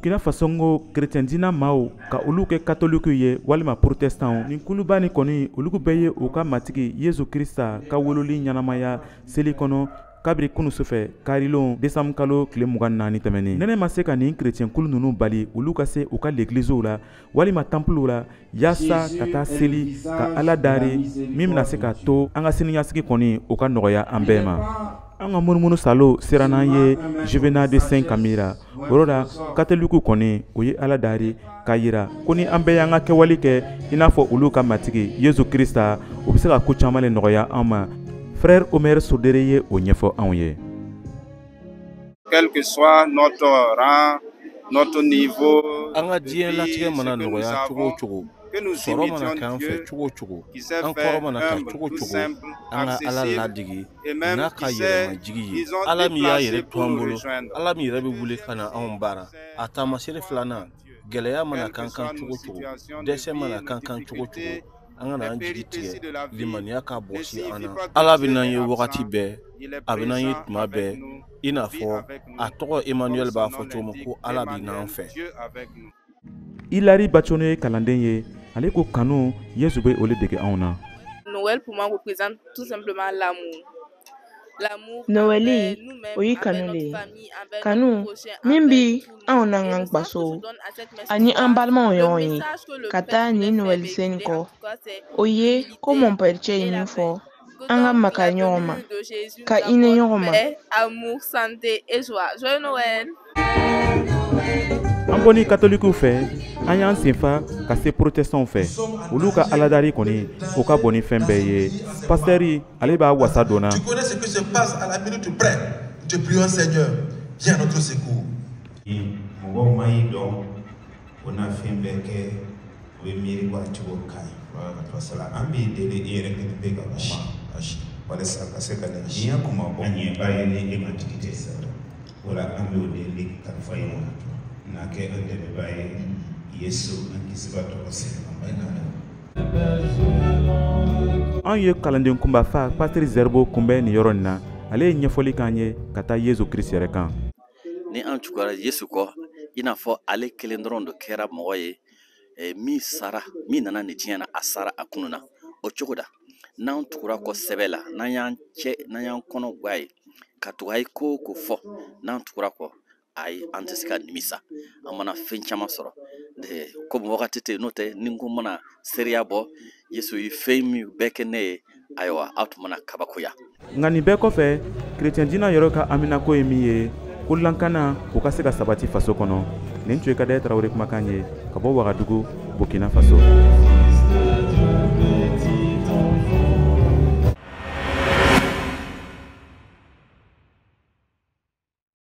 Burkina Faso ngo chrétien dina maaw ka olu kɛ katoliku ye walima protestant ni kuluba ni kɔni olu bɛɛ ye u ka matigi Yesu Krista ka wololi ɲanamaya seli kɔnɔ kabiri kunu sufɛ karilon décembre kalo tile 24 tɛmɛnen nɛnɛ ma se ka nin chrétien kulu nunu bali olu ka se u ka l'églisew la walima templew la yaasa ka taa seli ka Ala daari min bɛna se ka to an ka siniɲasigi kɔni u ka nɔgɔya an bɛɛ ma. An ka munumunu salo sera n'an ye Juvenal de Saint Camille o la katoliku kɔni o ye Ala daari k'a yira ko ni an bɛɛ y'an ka kɛwali kɛ i n'a fɔ olu ka matigi Yesu Krista o bɛ se ka ko caman le nɔgɔya an ma. Frère Omer Sodere ye o ɲɛfɔ anw ye. Quel que soit notre rang, notre niveau, an ka diɲɛ latigɛ mana nɔgɔya cogo o cogo, sɔrɔ mana k'an fɛ cogo o cogo, an kɔrɔ mana ta cogo o cogo, an ka Ala ladigi n'a ka yɛrɛmajigi ye. Ala min y'a yɛrɛ to an bolo, Ala min yɛrɛ bɛ wuli ka na anw baara. A taamasere filanan, gɛlɛya mana k'an kan cogo o cogo, dɛsɛ mana k'an kan cogo o cogo, an kana an jigi tigɛ limaniya ka bɔsi an na. Ala bɛ n'an ye wagati bɛɛ, a bɛ n'an ye tuma bɛɛ, i n'a fɔ a tɔgɔ Emmanuel b'a fɔ cogo min ko Ala bɛ n'an fɛ. Hilary Bachono ye kalanden ye, ale ko kanu Yesu bɛ ole dege anw na. Noël pour moi représente tout simplement l'amour. Noëli o yi kanu le kanu min bi anw n'an ka baso ani an balimaw ɲɔgɔn ye ka taa ni Noël sen kɔ o ye ko mon père cɛ ye min fɔ an ka maka ɲɔgɔn ma ka hinɛ ɲɔgɔn ma. Amour, santé et joie. Joyeux Noël. An bɔni katolikiw fɛ an y'an senfa ka se protestants fɛ olu ka aladari kɔni o ka bɔ ni fɛn bɛɛ ye. Pasteur ale b'a wasa donna. Tu connais ce qui se passe à la minute près. Te prions Seigneur, viens à notre secours. Mɔgɔw ma yi dɔn o na fɛn bɛɛ kɛ o bɛ miiri cogo ka ɲi parce que an b'i deli i yɛrɛ kelen bɛ ka kuma walasa ka se ka n'i y'a kuma bɔ an ɲɛ ba ye ni e ma tigi tɛ sa o la an b'o deli kalifa ye ma n'a kɛ an dɛmɛba ye Yesu an kisiba tɔgɔ se an ba n'a an ye kalanden kunba fa Pasteur Zerbo kunbɛn nin yɔrɔ nin na ale ye ɲɛfɔli k'an ye ka taa Yesu Kristi yɛrɛ kan. Ni an tugura Yesu kɔ i n'a fɔ ale kelen dɔrɔn de kɛra mɔgɔ ye min sara min nana nin diɲɛ na a sara a kunu na o cogo da n'an tugura kɔ sɛbɛ la n'an y'an kɔnɔ guwa ye ka tugu a ye ko ko fɔ n'an tugura kɔ ayi an tɛ se ka nimisa an mana fɛn caman sɔrɔ komi wagati tɛ n'o tɛ ni ko mana seereya bɔ Yesu ye fɛn min bɛɛ kɛ ne ye ayiwa aw tun mana kabakoya. Nka nin bɛɛ kɔfɛ chrétien dina yɔrɔ ka aminako ye min ye ko lankana o ka se ka sabati faso kɔnɔ. Nin tun ye Kadaye Tarawele kumakan ye ka bɔ Wagadugu, Burkina Faso.